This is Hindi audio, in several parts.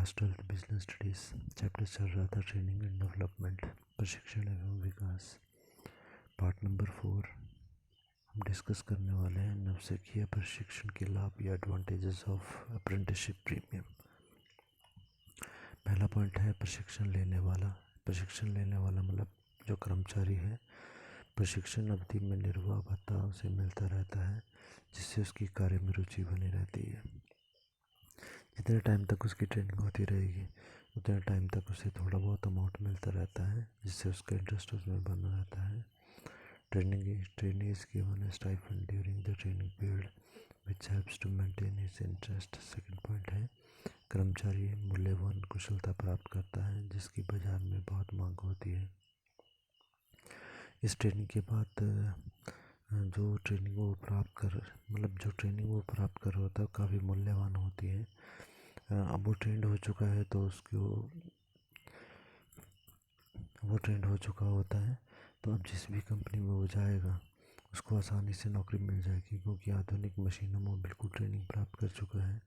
क्लास 12 बिजनेस स्टडीज़ चैप्टर चल रहा था ट्रेनिंग एंड डेवलपमेंट, प्रशिक्षण एवं विकास। पार्ट नंबर 4 हम डिस्कस करने वाले हैं नवसिखिया प्रशिक्षण के लाभ या एडवांटेजेस ऑफ अप्रेंटिसशिप प्रीमियम। पहला पॉइंट है प्रशिक्षण लेने वाला। प्रशिक्षण लेने वाला मतलब जो कर्मचारी है, प्रशिक्षण अवधि में निर्वाह भत्ता उसे मिलता रहता है, जिससे उसकी कार्य में रुचि बनी रहती है। जितने टाइम तक उसकी ट्रेनिंग होती रहेगी उतने टाइम तक उसे थोड़ा बहुत अमाउंट मिलता रहता है, जिससे उसका इंटरेस्ट उसमें बना रहता है। Training is given stipend during the training period which helps to maintain his interest. Second point है कर्मचारी मूल्यवान कुशलता प्राप्त करता है, जिसकी बाजार में बहुत मांग होती है। इस ट्रेनिंग के बाद जो ट्रेनिंग वो प्राप्त कर होता है काफ़ी मूल्यवान होती है। अब वो ट्रेंड हो चुका है तो वो ट्रेंड हो चुका होता है, तो अब जिस भी कंपनी में वो जाएगा उसको आसानी से नौकरी मिल जाएगी, क्योंकि आधुनिक मशीनों में बिल्कुल ट्रेनिंग प्राप्त कर चुका है।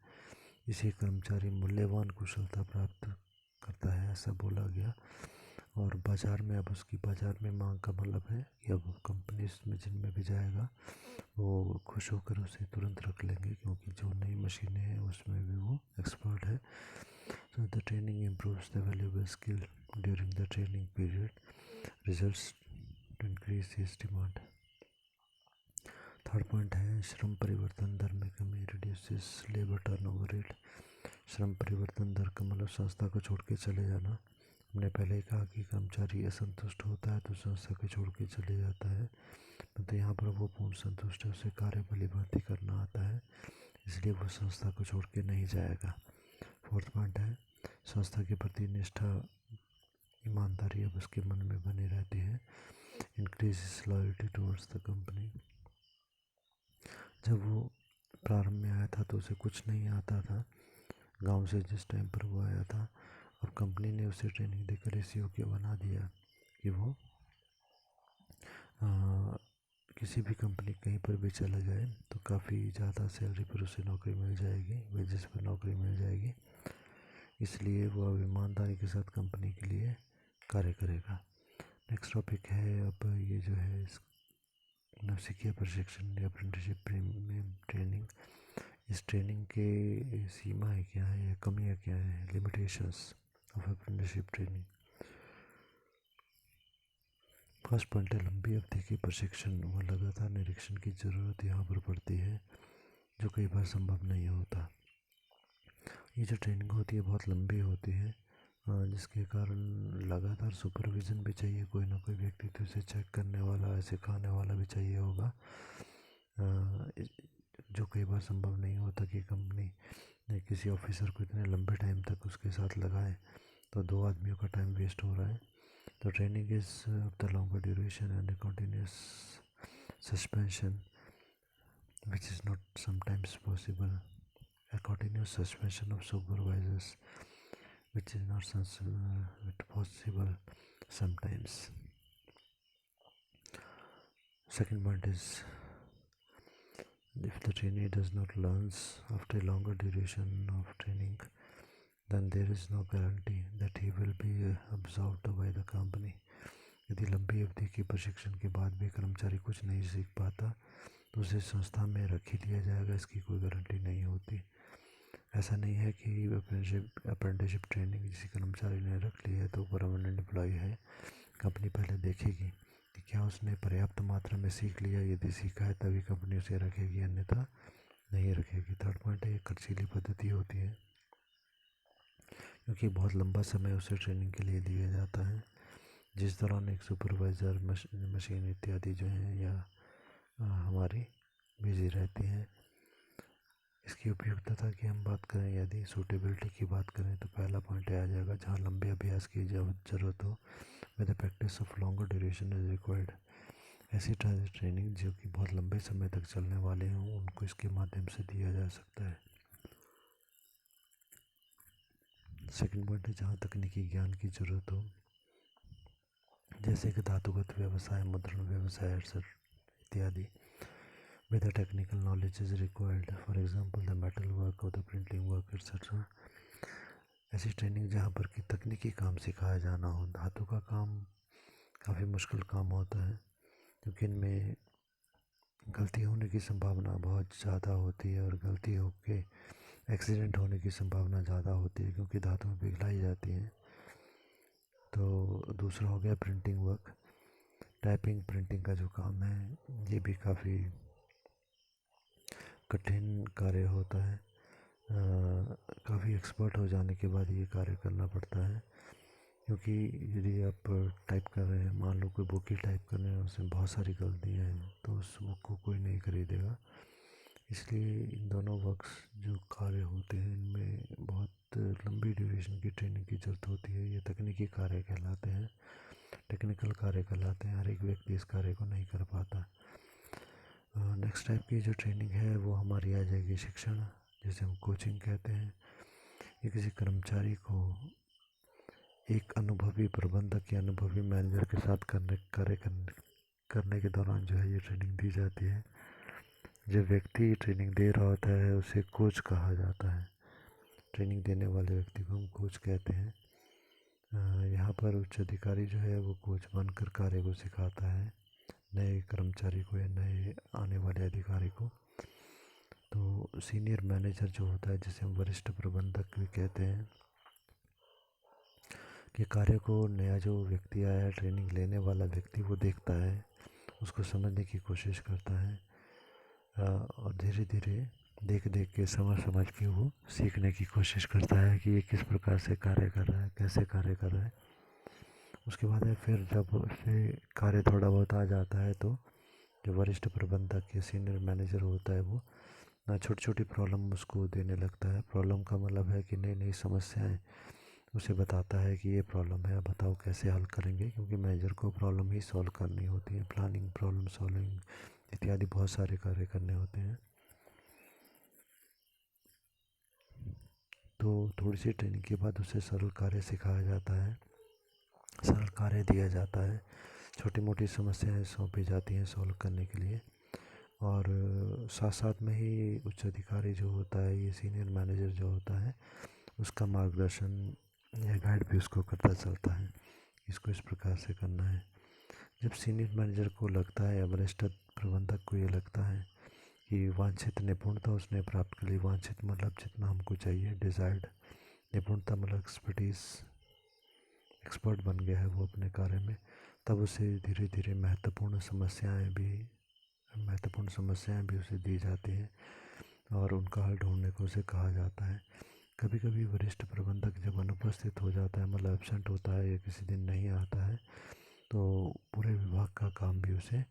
इसे कर्मचारी मूल्यवान कुशलता प्राप्त करता है, ऐसा बोला गया। और बाज़ार में अब उसकी बाज़ार में मांग का मतलब है कि अब कंपनी में जिनमें भी जाएगा वो खुश होकर उसे तुरंत रख लेंगे, क्योंकि जो नई मशीनें हैं उसमें भी वो एक्सपर्ट है। So the training improves the valuable skill during the training period, results to increase his demand. Third point है श्रम परिवर्तन दर में कमी, reduces labor turnover rate. श्रम परिवर्तन दर का मतलब संस्था को छोड़ के चले जाना। हमने पहले ही कहा कि कर्मचारी असंतुष्ट होता है तो संस्था को छोड़ के चले जाता है, तो यहाँ पर वो पूर्ण संतुष्ट है, उसे कार्य भली करना आता है, इसलिए वो संस्था को छोड़ के नहीं जाएगा। फोर्थ पॉइंट है संस्था के प्रति निष्ठा, ईमानदारी अब उसके मन में बनी रहती है। Increase loyalty towards the company. जब वो प्रारंभ में आया था तो उसे कुछ नहीं आता था, गांव से जिस टाइम पर वो आया था, अब कंपनी ने उसे ट्रेनिंग देकर इस योग्य बना दिया कि वो किसी भी कंपनी कहीं पर भी चला जाए तो काफ़ी ज़्यादा सैलरी पर उसे नौकरी मिल जाएगी, वेजेस पर नौकरी मिल जाएगी। इसलिए वो अब ईमानदारी के साथ कंपनी के लिए कार्य करेगा। नेक्स्ट टॉपिक है अब ये जो है नवसिखिया प्रशिक्षण या अप्रेंटिसशिप प्रीमियम ट्रेनिंग। इस ट्रेनिंग के सीमाएँ क्या है या कमियाँ क्या हैं, limitations of apprenticeship training. First point है लंबी अवधि के प्रशिक्षण व लगातार निरीक्षण की ज़रूरत यहाँ पर पड़ती है, जो कई बार संभव नहीं होता। ये जो ट्रेनिंग होती है बहुत लंबी होती है, जिसके कारण लगातार सुपरविज़न भी चाहिए, कोई ना कोई व्यक्ति तो इसे चेक करने वाला, सिखाने वाला भी चाहिए होगा, जो कई बार संभव नहीं होता कि कंपनी ने किसी ऑफिसर को इतने लंबे टाइम तक उसके साथ लगाए, तो 2 आदमियों का टाइम वेस्ट हो रहा है। तो training is of the longer duration and continuous suspension which is not sometimes possible, a continuous suspension of supervisors which is not possible sometimes. Second point is if the trainee does not learn after a longer duration of training, then there is no guarantee that he will be absorbed by the company. यदि लंबी अवधि के प्रशिक्षण के बाद भी कर्मचारी कुछ नहीं सीख पाता तो उसे संस्था में रख ही लिया जाएगा, इसकी कोई गारंटी नहीं होती। ऐसा नहीं है कि अप्रेंटिसशिप ट्रेनिंग किसी कर्मचारी ने रख ली है तो परमानेंट एम्प्लॉय है। कंपनी पहले देखेगी कि क्या उसने पर्याप्त मात्रा में सीख लिया, यदि सीखा है तभी कंपनी उसे रखेगी, अन्यथा नहीं रखेगी। थर्ड पॉइंट है ये खर्चीली पद्धति होती है, क्योंकि बहुत लंबा समय उसे ट्रेनिंग के लिए दिया जाता है, जिस दौरान एक सुपरवाइज़र मशीन इत्यादि जो हैं या हमारी बिजी रहती हैं। इसकी उपयुक्तता की हम बात करें, यदि सूटेबिलिटी की बात करें तो पहला पॉइंट आ जाएगा जहाँ लंबे अभ्यास की ज़रूरत हो, with the practice of longer duration is required. ऐसी ट्रेनिंग जो कि बहुत लंबे समय तक चलने वाले हों उनको इसके माध्यम से दिया जा सकता है। सेकंड पॉइंट है जहाँ तकनीकी ज्ञान की ज़रूरत हो, जैसे कि धातुगत व्यवसाय, मुद्रण व्यवसाय इत्यादि, with the technical knowledge is required, for example the metal work or the printing work etc. ऐसी ट्रेनिंग जहाँ पर कि तकनीकी काम सिखाया जाना हो। धातु का काम काफ़ी मुश्किल काम होता है, क्योंकि इनमें गलती होने की संभावना बहुत ज़्यादा होती है, और गलती होके एक्सीडेंट होने की संभावना ज़्यादा होती है, क्योंकि धातुएं पिघलाई जाती हैं। तो दूसरा हो गया प्रिंटिंग वर्क। टाइपिंग प्रिंटिंग का जो काम है, ये भी काफ़ी कठिन कार्य होता है। काफ़ी एक्सपर्ट हो जाने के बाद ये कार्य करना पड़ता है, क्योंकि यदि आप टाइप कर रहे हैं, मान लो कोई बुक ही टाइप कर रहे हैं, उसमें बहुत सारी गलतियाँ हैं, तो उस बुक को कोई नहीं खरीदेगा। इसलिए इन दोनों वर्क्स जो कार्य होते हैं, इनमें बहुत लंबी ड्यूरेशन की ट्रेनिंग की ज़रूरत होती है। ये तकनीकी कार्य कहलाते हैं, टेक्निकल कार्य कहलाते हैं। हर एक व्यक्ति इस कार्य को नहीं कर पाता। नेक्स्ट टाइप की जो ट्रेनिंग है वो हमारी आ जाएगी शिक्षण, जिसे हम कोचिंग कहते हैं। ये किसी कर्मचारी को एक अनुभवी प्रबंधक या अनुभवी मैनेजर के साथ करने के दौरान जो है ये ट्रेनिंग दी जाती है। जब व्यक्ति ट्रेनिंग दे रहा होता है उसे कोच कहा जाता है। ट्रेनिंग देने वाले व्यक्ति को हम कोच कहते हैं। यहाँ पर उच्च अधिकारी जो है वो कोच बनकर कार्य को सिखाता है नए कर्मचारी को या नए आने वाले अधिकारी को। तो सीनियर मैनेजर जो होता है, जिसे हम वरिष्ठ प्रबंधक भी कहते हैं, कि कार्य को नया जो व्यक्ति आया है, ट्रेनिंग लेने वाला व्यक्ति, वो देखता है, उसको समझने की कोशिश करता है, और धीरे धीरे देख देख के समझ के वो सीखने की कोशिश करता है कि ये किस प्रकार से कार्य कर रहा है, कैसे कार्य कर रहा है। उसके बाद में फिर जब उसे कार्य थोड़ा बहुत आ जाता है, तो जो वरिष्ठ प्रबंधक या सीनियर मैनेजर होता है वो छोटी छोटी प्रॉब्लम उसको देने लगता है। प्रॉब्लम का मतलब है कि नई नई समस्याएं उसे बताता है कि ये प्रॉब्लम है, बताओ कैसे हल करेंगे, क्योंकि मैनेजर को प्रॉब्लम ही सॉल्व करनी होती है। प्लानिंग, प्रॉब्लम सॉल्विंग इत्यादि बहुत सारे कार्य करने होते हैं। तो थोड़ी सी ट्रेनिंग के बाद उसे सरल कार्य सिखाया जाता है, सरल कार्य दिया जाता है, छोटी मोटी समस्याएं सौंपी जाती हैं सॉल्व करने के लिए। और साथ साथ में ही उच्च अधिकारी जो होता है, ये सीनियर मैनेजर जो होता है, उसका मार्गदर्शन या गाइड भी उसको करता चलता है, इसको इस प्रकार से करना है। जब सीनियर मैनेजर को लगता है या वरिष्ठ प्रबंधक को ये लगता है कि वांछित निपुणता उसने प्राप्त कर ली, वांछित मतलब जितना हमको चाहिए, डिज़ायर्ड निपुणता मतलब एक्सपर्टीज, एक्सपर्ट बन गया है वो अपने कार्य में, तब उसे धीरे धीरे महत्वपूर्ण समस्याएं भी उसे दी जाती हैं, और उनका हल ढूंढने को उसे कहा जाता है। कभी कभी वरिष्ठ प्रबंधक जब अनुपस्थित हो जाता है, मतलब एब्सेंट होता है या किसी दिन नहीं आता है, तो पूरे विभाग का काम भी उसे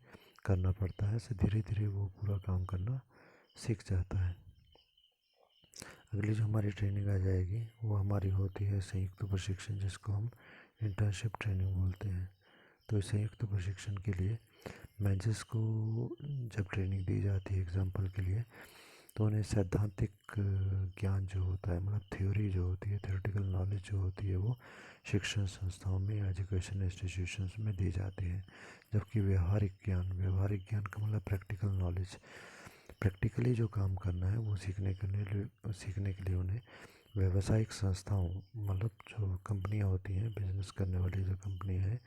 करना पड़ता है। ऐसे धीरे धीरे वो पूरा काम करना सीख जाता है। अगली जो हमारी ट्रेनिंग आ जाएगी वो हमारी होती है संयुक्त प्रशिक्षण, जिसको हम इंटर्नशिप ट्रेनिंग बोलते हैं। तो इस संयुक्त प्रशिक्षण के लिए मैनेजर्स को जब ट्रेनिंग दी जाती है एग्जाम्पल के लिए, तो उन्हें सैद्धांतिक ज्ञान जो होता है, मतलब थ्योरी जो होती है, थ्योरेटिकल नॉलेज जो होती है, वो शिक्षण संस्थाओं में, एजुकेशन इंस्टीट्यूशंस में दी जाती है। जबकि व्यावहारिक ज्ञान का मतलब प्रैक्टिकल नॉलेज, प्रैक्टिकली जो काम करना है वो सीखने के लिए उन्हें व्यावसायिक संस्थाओं, मतलब जो कंपनियां होती हैं, बिजनेस करने वाली जो कंपनी है,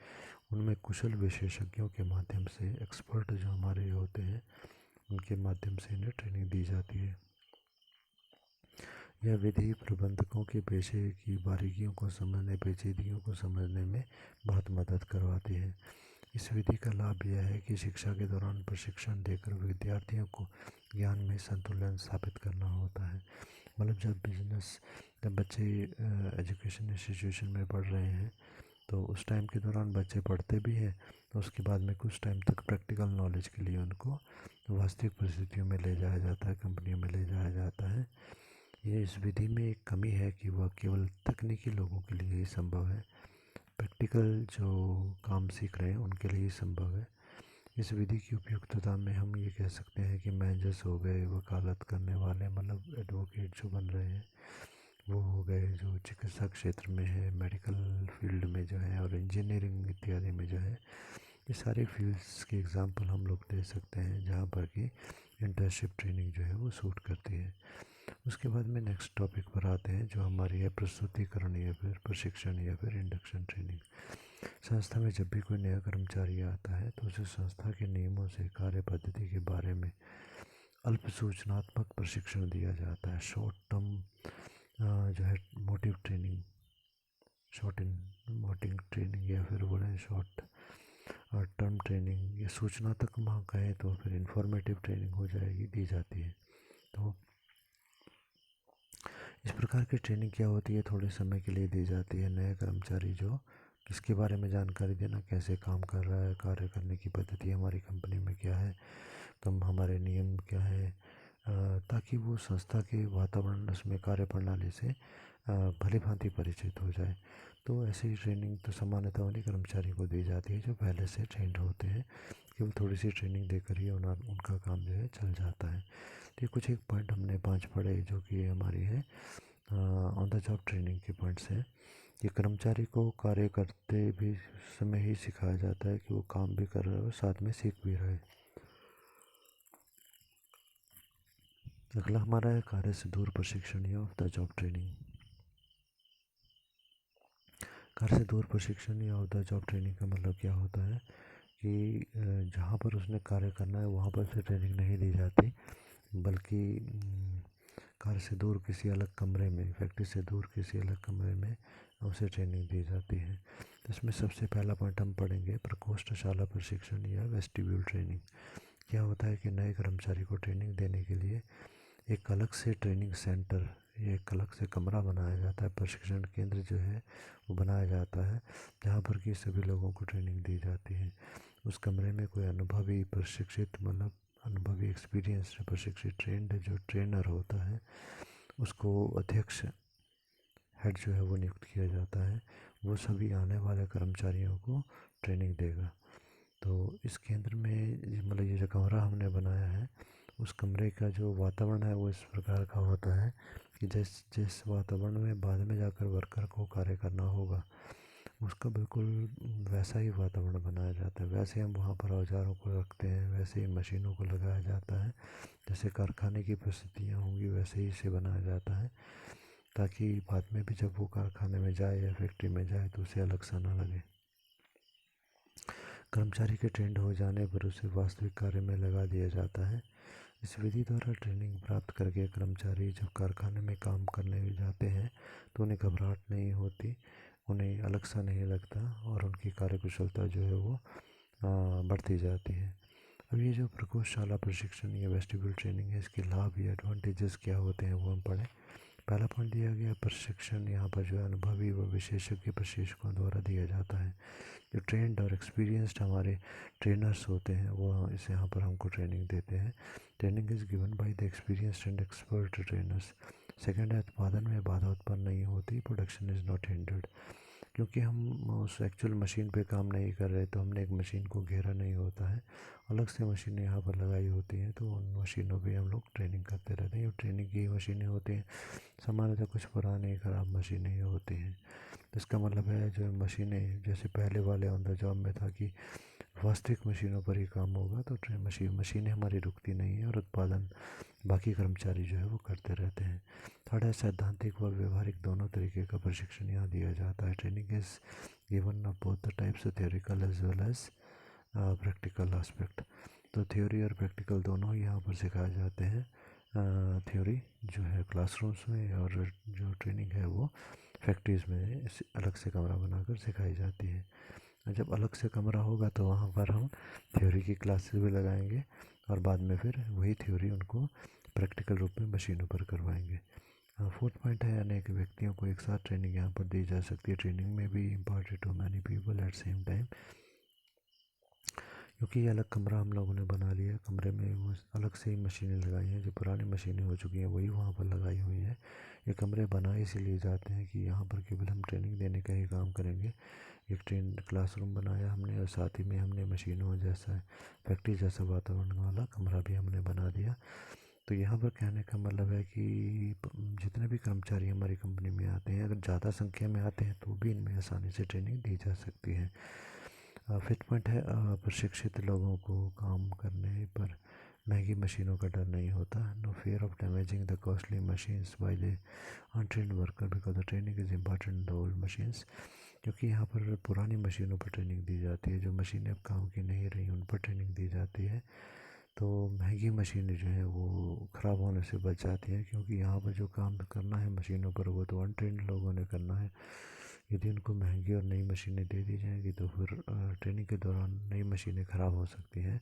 उनमें कुशल विशेषज्ञों के माध्यम से, एक्सपर्ट जो हमारे होते हैं, उनके माध्यम से इन्हें ट्रेनिंग दी जाती है। यह विधि प्रबंधकों के पेशे की बारीकियों को समझने, पेचीदगियों को समझने में बहुत मदद करवाती है। इस विधि का लाभ यह है कि शिक्षा के दौरान प्रशिक्षण देकर विद्यार्थियों को ज्ञान में संतुलन स्थापित करना होता है। मतलब जब बच्चे एजुकेशन इंस्टीट्यूशन में पढ़ रहे हैं, तो उस टाइम के दौरान बच्चे पढ़ते भी हैं, तो उसके बाद में कुछ टाइम तक प्रैक्टिकल नॉलेज के लिए उनको वास्तविक परिस्थितियों में ले जाया जाता है, कंपनियों में ले जाया जाता है। ये इस विधि में एक कमी है कि वह केवल तकनीकी लोगों के लिए ही संभव है, प्रैक्टिकल जो काम सीख रहे हैं उनके लिए ही संभव है। इस विधि की उपयुक्तता में हम ये कह सकते हैं कि मैनेजर्स हो गए, वकालत करने वाले मतलब एडवोकेट जो बन रहे हैं वो हो गए, जो चिकित्सा क्षेत्र में है, मेडिकल फील्ड में जो है, और इंजीनियरिंग इत्यादि में जो है, ये सारे फील्ड्स के एग्जांपल हम लोग दे सकते हैं जहाँ पर कि इंटर्नशिप ट्रेनिंग जो है वो सूट करती है। उसके बाद में नेक्स्ट टॉपिक पर आते हैं जो हमारी है प्रस्तुतिकरण या फिर प्रशिक्षण या फिर इंडक्शन ट्रेनिंग। संस्था में जब भी कोई नया कर्मचारी आता है तो उसे संस्था के नियमों से कार्य पद्धति के बारे में अल्प सूचनात्मक प्रशिक्षण दिया जाता है। शॉर्ट टर्म जो है मोटिव ट्रेनिंग, शॉर्ट इन मोटिंग ट्रेनिंग या फिर बोले शॉर्ट टर्म ट्रेनिंग, या सूचनात्मक वहाँ कहें तो फिर इंफॉर्मेटिव ट्रेनिंग हो जाएगी, दी जाती है। तो इस प्रकार की ट्रेनिंग क्या होती है, थोड़े समय के लिए दी जाती है। नया कर्मचारी जो किसके बारे में जानकारी देना, कैसे काम कर रहा है, कार्य करने की पद्धति हमारी कंपनी में क्या है, तो हमारे नियम क्या है, ताकि वो संस्था के वातावरण उसमें कार्य प्रणाली से भली भांति परिचित हो जाए। तो ऐसी ट्रेनिंग तो सामान्यतः उन्हीं कर्मचारी को दी जाती है जो पहले से ट्रेंड होते हैं, केवल थोड़ी सी ट्रेनिंग देकर ही उनका काम जो है चल जाता है। तो ये कुछ एक पॉइंट हमने 5 पढ़े जो कि हमारी है ऑन द जॉब ट्रेनिंग के पॉइंट्स हैं। ये कर्मचारी को कार्य करते भी समय ही सिखाया जाता है कि वो काम भी कर रहा है और साथ में सीख भी रहा है। अगला हमारा है कार्य से दूर प्रशिक्षण या ऑफ द जॉब ट्रेनिंग। कार्य से दूर प्रशिक्षण या ऑफ द जॉब ट्रेनिंग का मतलब क्या होता है कि जहाँ पर उसने कार्य करना है वहाँ पर से ट्रेनिंग नहीं दी जाती, बल्कि कार्य से दूर किसी अलग कमरे में, फैक्ट्री से दूर किसी अलग कमरे में उसे ट्रेनिंग दी जाती है। तो इसमें सबसे पहला पॉइंट हम पढ़ेंगे प्रकोष्ठशाला प्रशिक्षण या वेस्टिब्यूल ट्रेनिंग। क्या होता है कि नए कर्मचारी को ट्रेनिंग देने के लिए एक अलग से ट्रेनिंग सेंटर, एक अलग से कमरा बनाया जाता है, प्रशिक्षण केंद्र जो है वो बनाया जाता है, जहाँ पर कि सभी लोगों को ट्रेनिंग दी जाती है। उस कमरे में कोई अनुभवी प्रशिक्षित, मतलब अनुभवी एक्सपीरियंस प्रशिक्षित ट्रेंड जो ट्रेनर होता है, उसको अध्यक्ष हेड जो है वो नियुक्त किया जाता है। वो सभी आने वाले कर्मचारियों को ट्रेनिंग देगा। तो इस केंद्र में मतलब ये जो कमरा हमने बनाया है, उस कमरे का जो वातावरण है वो इस प्रकार का होता है कि जिस वातावरण में बाद में जाकर वर्कर को कार्य करना होगा, उसका बिल्कुल वैसा ही वातावरण बनाया जाता है। वैसे हम वहाँ पर औजारों को रखते हैं, वैसे ही मशीनों को लगाया जाता है, जैसे कारखाने की परिस्थितियाँ होंगी वैसे ही इसे बनाया जाता है, ताकि बाद में भी जब वो कारखाने में जाए या फैक्ट्री में जाए तो उसे अलग सा ना लगे। कर्मचारी के ट्रेंड हो जाने पर उसे वास्तविक कार्य में लगा दिया जाता है। इस विधि द्वारा ट्रेनिंग प्राप्त करके कर्मचारी जब कारखाने में काम करने जाते हैं तो उन्हें घबराहट नहीं होती, उन्हें अलग सा नहीं लगता और उनकी कार्यकुशलता जो है वो बढ़ती जाती है। अब ये जो प्रकोष्ठशाला प्रशिक्षण या वेस्टिब्यूल ट्रेनिंग है, इसके लाभ या एडवांटेजेस क्या होते हैं वो हम पढ़ें। पहला पॉइंट दिया गया प्रशिक्षण, यहाँ पर जो है अनुभवी व विशेषज्ञ प्रशिक्षकों द्वारा दिया जाता है। जो ट्रेंड और एक्सपीरियंस्ड हमारे ट्रेनर्स होते हैं वो इसे यहाँ पर हमको ट्रेनिंग देते हैं। Training is given by the experienced and expert trainers. Second है उत्पादन में बाधा उत्पन्न नहीं होती, प्रोडक्शन इज़ नॉट हिंडर्ड। क्योंकि हम उस एक्चुअल मशीन पे काम नहीं कर रहे तो हमने एक मशीन को घेरा नहीं होता है, अलग से मशीनें यहाँ पर लगाई होती हैं, तो उन मशीनों पे हम लोग ट्रेनिंग करते रहते हैं। ट्रेनिंग की मशीनें होती हैं, सामान्यतः कुछ पुरानी ख़राब मशीनें ही होती हैं। तो इसका मतलब है जो मशीनें जैसे पहले वाले ऑन द जॉब में था कि वास्तविक मशीनों पर ही काम होगा, तो मशीनें हमारी रुकती नहीं है और उत्पादन बाकी कर्मचारी जो है वो करते रहते हैं। थर्ड है सैद्धांतिक व व्यवहारिक दोनों तरीके का प्रशिक्षण यहाँ दिया जाता है। Training is given of both the types of theoretical as well as practical aspect. तो थ्योरी और प्रैक्टिकल दोनों ही यहाँ पर सिखाए जाते हैं। थ्योरी जो है क्लासरूम्स में और जो ट्रेनिंग है वो फैक्ट्रीज़ में अलग से कमरा बनाकर सिखाई जाती है। जब अलग से कमरा होगा तो वहाँ पर हम थ्योरी की क्लासेस भी लगाएंगे और बाद में फिर वही थ्योरी उनको प्रैक्टिकल रूप में मशीनों पर करवाएंगे। फोर्थ पॉइंट है अनेक व्यक्तियों को एक साथ ट्रेनिंग यहाँ पर दी जा सकती है। ट्रेनिंग में भी important to many people at same time. क्योंकि ये अलग कमरा हम लोगों ने बना लिया, कमरे में वो अलग से ही मशीनें लगाई हैं, जो पुरानी मशीनें हो चुकी हैं वही वहाँ पर लगाई हुई हैं। ये कमरे बनाए इसीलिए जाते हैं कि यहाँ पर केवल हम ट्रेनिंग देने का ही काम करेंगे। एक क्लासरूम बनाया हमने और साथ ही में हमने मशीनों जैसा फैक्ट्री जैसा वातावरण वाला कमरा भी हमने बना दिया। तो यहाँ पर कहने का मतलब है कि जितने भी कर्मचारी हमारी कंपनी में आते हैं, अगर ज़्यादा संख्या में आते हैं तो भी इनमें आसानी से ट्रेनिंग दी जा सकती है। फिफ्थ पॉइंट है प्रशिक्षित लोगों को काम करने पर महंगी मशीनों का डर नहीं होता। No fear of damaging the costly machines by the untrained worker because the training is important in the old machines. क्योंकि यहाँ पर पुरानी मशीनों पर ट्रेनिंग दी जाती है, जो मशीनें अब काम की नहीं रही उन पर ट्रेनिंग दी जाती है। तो महंगी मशीनें जो हैं वो ख़राब होने से बच जाती हैं, क्योंकि यहाँ पर जो काम करना है मशीनों पर वो तो अनट्रेंड लोगों ने करना है। यदि उनको महंगी और नई मशीनें दे दी जाएंगी तो फिर ट्रेनिंग के दौरान नई मशीनें ख़राब हो सकती हैं।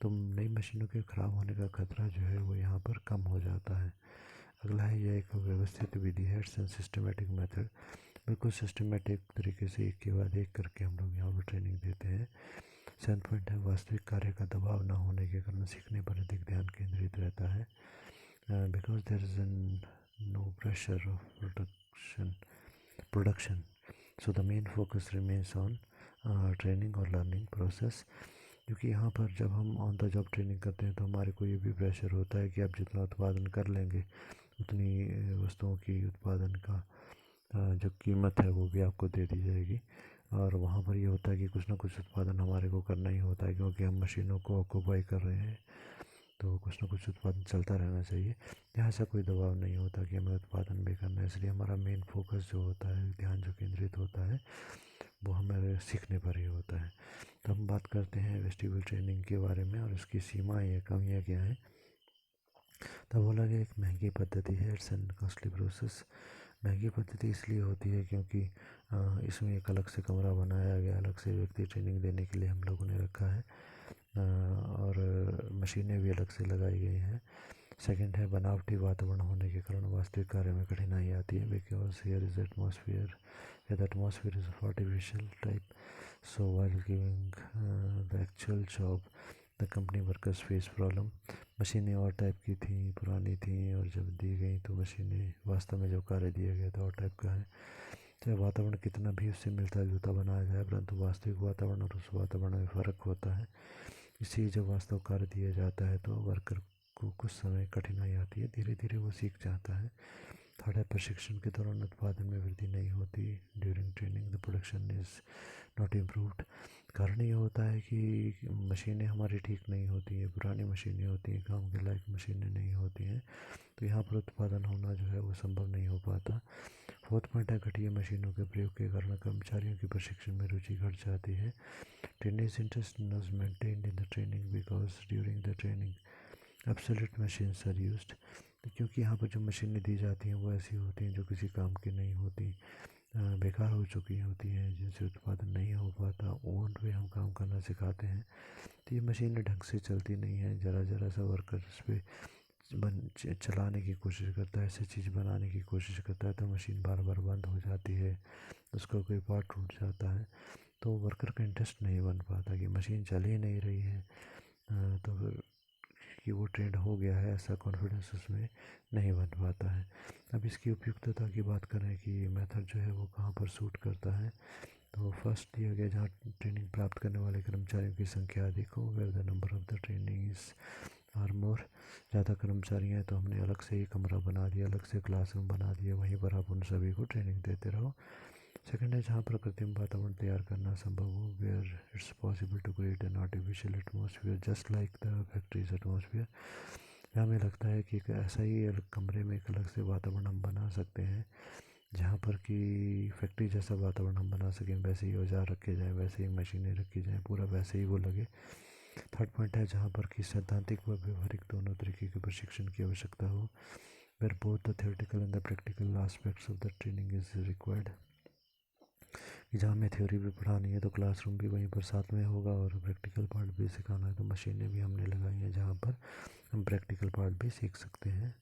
तो नई मशीनों के ख़राब होने का खतरा जो है वो यहाँ पर कम हो जाता है। अगला है यह एक व्यवस्थित विधि है, इट्स एन सिस्टमेटिक मेथड। बिल्कुल सिस्टमेटिक तरीके से एक के बाद एक करके हम लोग यहाँ पर ट्रेनिंग देते हैं। 7 पॉइंट है, वास्तविक कार्य का दबाव न होने के कारण सीखने पर अधिक ध्यान केंद्रित रहता है। Because there is no pressure of production so the main focus remains on training और लर्निंग प्रोसेस। क्योंकि यहाँ पर जब हम ऑन द जॉब ट्रेनिंग करते हैं तो हमारे को ये भी प्रेशर होता है कि आप जितना उत्पादन कर लेंगे उतनी वस्तुओं की उत्पादन का जो कीमत है वो भी आपको दे दी जाएगी। और वहाँ पर ये होता है कि कुछ ना कुछ उत्पादन हमारे को करना ही होता है, क्योंकि हम मशीनों को ऑक्यूपाई कर रहे हैं, तो कुछ ना कुछ उत्पादन चलता रहना चाहिए। यहाँ से कोई दबाव नहीं होता कि हमें उत्पादन भी करना है, इसलिए हमारा मेन फोकस जो होता है, ध्यान जो केंद्रित होता है वो हमारे सीखने पर ही होता है। तो हम बात करते हैं वेस्टिबुलर ट्रेनिंग के बारे में और उसकी सीमाएँ या कमियाँ क्या हैं। तब बोला गया एक महंगी पद्धति है, इट्स एन कॉस्टली प्रोसेस। महंगी पद्धति इसलिए होती है क्योंकि इसमें एक अलग से कमरा बनाया गया, अलग से व्यक्ति ट्रेनिंग देने के लिए हम लोगों ने रखा है, और मशीनें भी अलग से लगाई गई हैं। सेकंड है बनावटी वातावरण होने के कारण वास्तविक कार्य में कठिनाई आती है, बिकॉज हियर इज एटमॉस्फेयर या the atmosphere is artificial type. So while giving the actual job the company workers face problem. मशीनें और टाइप की थी, पुरानी थी, और जब दी गई तो मशीनें वास्तव में जो कार्य दिया गया था और टाइप का है। चाहे वातावरण कितना भी उससे मिलता जुलता बनाया जाए, परंतु वास्तविक वातावरण और उस वातावरण में फ़र्क होता है। इसलिए जब वास्तव कार्य दिया जाता है तो वर्कर को कुछ समय कठिनाई आती है, धीरे धीरे वो सीख जाता है। थर्ड है प्रशिक्षण के दौरान उत्पादन में वृद्धि नहीं होती। During training the production is not improved. कारण ये होता है कि मशीनें हमारी ठीक नहीं होती हैं, पुरानी मशीनें होती हैं, काम के लायक मशीनें नहीं होती हैं, तो यहाँ पर उत्पादन होना जो है वो संभव नहीं हो पाता। फोर्थ पॉइंट है घटिया मशीनों के प्रयोग के कारण कर्मचारियों की प्रशिक्षण में रुचि घट जाती है। Training interest was maintained in the training because during the training absolute machines are used. क्योंकि यहाँ पर जो मशीनें दी जाती हैं वो ऐसी होती हैं जो किसी काम की नहीं होती, बेकार हो चुकी होती हैं, जिनसे उत्पादन नहीं हो पाता। ओवन पे हम काम करना सिखाते हैं तो ये मशीनें ढंग से चलती नहीं है, ज़रा ज़रा सा वर्कर इस पर चलाने की कोशिश करता है, ऐसी चीज़ बनाने की कोशिश करता है तो मशीन बार बार बंद हो जाती है, उसका कोई पार्ट टूट जाता है, तो वर्कर का इंटरेस्ट नहीं बन पाता कि मशीन चल ही नहीं रही है, तो फिर कि वो ट्रेंड हो गया है ऐसा कॉन्फिडेंस उसमें नहीं बन पाता है। अब इसकी उपयुक्तता की बात करें कि मेथड जो है वो कहाँ पर सूट करता है, तो फर्स्ट दिया गया जहाँ ट्रेनिंग प्राप्त करने वाले कर्मचारियों की संख्या अधिक हो, where the number of the training is are more. ज़्यादा कर्मचारी हैं तो हमने अलग से ही कमरा बना दिया, अलग से क्लासरूम बना दिया, वहीं पर आप उन सभी को ट्रेनिंग देते रहो। सेकंड है जहाँ पर कृत्रिम वातावरण तैयार करना संभव हो, where it's possible to create an artificial atmosphere just like the factories atmosphere. हमें लगता है कि एक ऐसा ही अलग कमरे में एक अलग से वातावरण हम बना सकते हैं जहाँ पर कि फैक्ट्री जैसा वातावरण हम बना सकें, वैसे ही औजार रखे जाएँ, वैसे ही मशीनें रखी जाएँ, पूरा वैसे ही वो लगे। थर्ड पॉइंट है जहाँ पर कि सैद्धांतिक व व्यवहारिक दोनों तरीके के प्रशिक्षण की आवश्यकता हो, where both the theoretical and the practical aspects of the training is required. जहाँ हमें थ्योरी भी पढ़ानी है तो क्लासरूम भी वहीं पर साथ में होगा, और प्रैक्टिकल पार्ट भी सिखाना है तो मशीनें भी हमने लगाई हैं जहाँ पर हम प्रैक्टिकल पार्ट भी सीख सकते हैं।